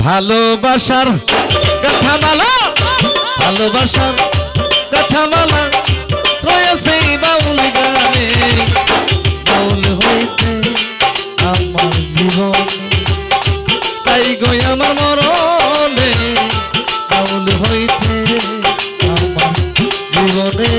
ভালোবাসার গাথামালা ভালোবাসার গাথামালা রয়েছে বাউল গানে বাউল হইতে আমার জীবন চাই গো আমার মরণে বাউল হইতে আমার জীবনে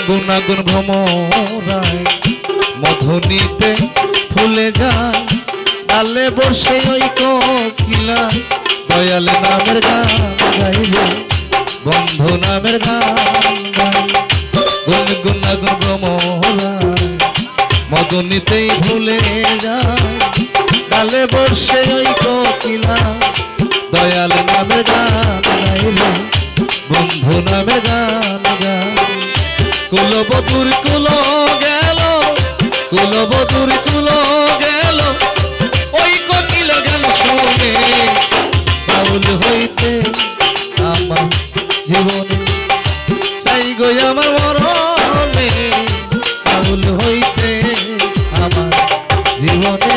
গুনাগুন ভ্রমরায় মধুনিতে ফুলে যায় ডালে বসে ওই কোকিলা দয়াল নামের গান গাইলে বন্ধু নামের গান গাই গুনাগুন ভ্রমরায় মধুনিতেই ভুলে যায় ডালে বসে ওই কোকিলা দয়াল নামের গান গাইলে বন্ধু নামের গান গাই কুলবধূর কুলো গেল কুলবধূর কুলো গেল ওই কোকিল গান শুনে বাউল হইতে আমার জীবনে চাই গো আমার মরণে বাউল হইতে আমার জীবনে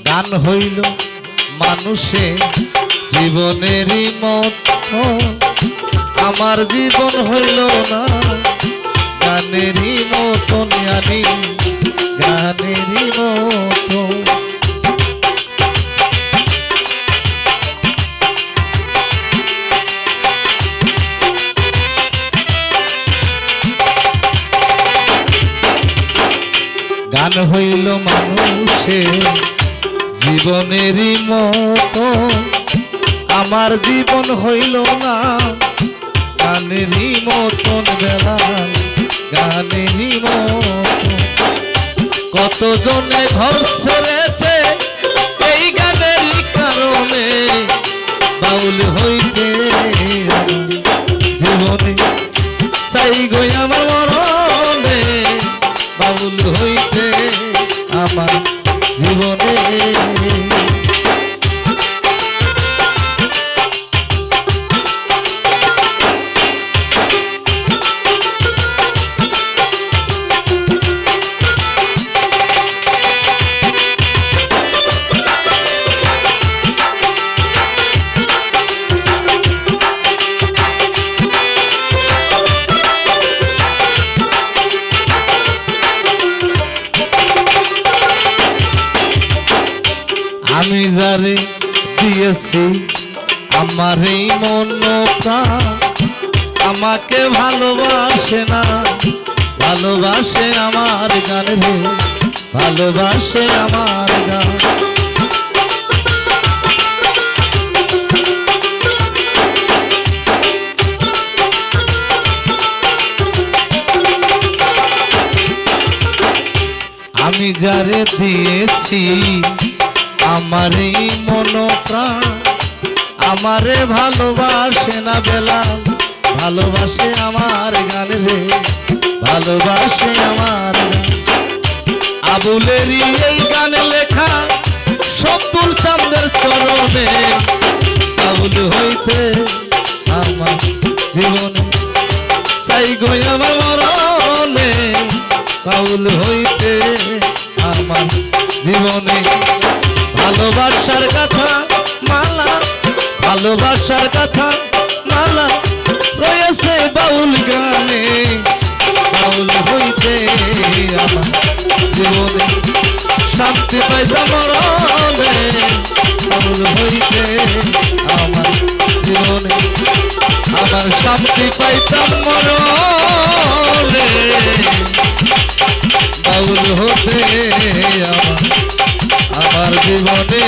গান হইল মানুষে জীবনেরই মতো আমার জীবন হইল না গানেরই মতন জানি গানেরই মতো গান হইল মানুষে জীবনেরই মতো আমার জীবন হইল না গানেরই মতন বেলা গানেরই মতো কত জনে ঘর ছেড়েছে এই গানেরই কারণে বাউল হইতে জীবনে চাই গো আমার মরণে বাউল হইতে আমার জীবনে আমি যারে দিয়েছি আমার এই মন প্রাণ আমাকে ভালোবাসে না ভালোবাসে আমার গান রে ভালোবাসে আমার গান আমি যারে দিয়েছি আমার এই মন প্রাণ আমারে ভালোবাসে না বেলা ভালোবাসে আমার গান রে ভালোবাসে আমার গান আবুলেরই এই গান লেখা সত্তর চাঁদের চরণে বাউল হইতে আমার জীবনে চাই গো আমার মরণে বাউল হইতে আমার জীবনে ভালোবাসার কথা মালা ভালোবাসার কথা মালা রয়েছে বাউল গানে বাউল হইতে আমার জীবনে শান্তি পাইছে মরণে বাউল হইতে আমার জীবনে শান্তি পাইতাম মরণে বাউল হতে আমার জীবনে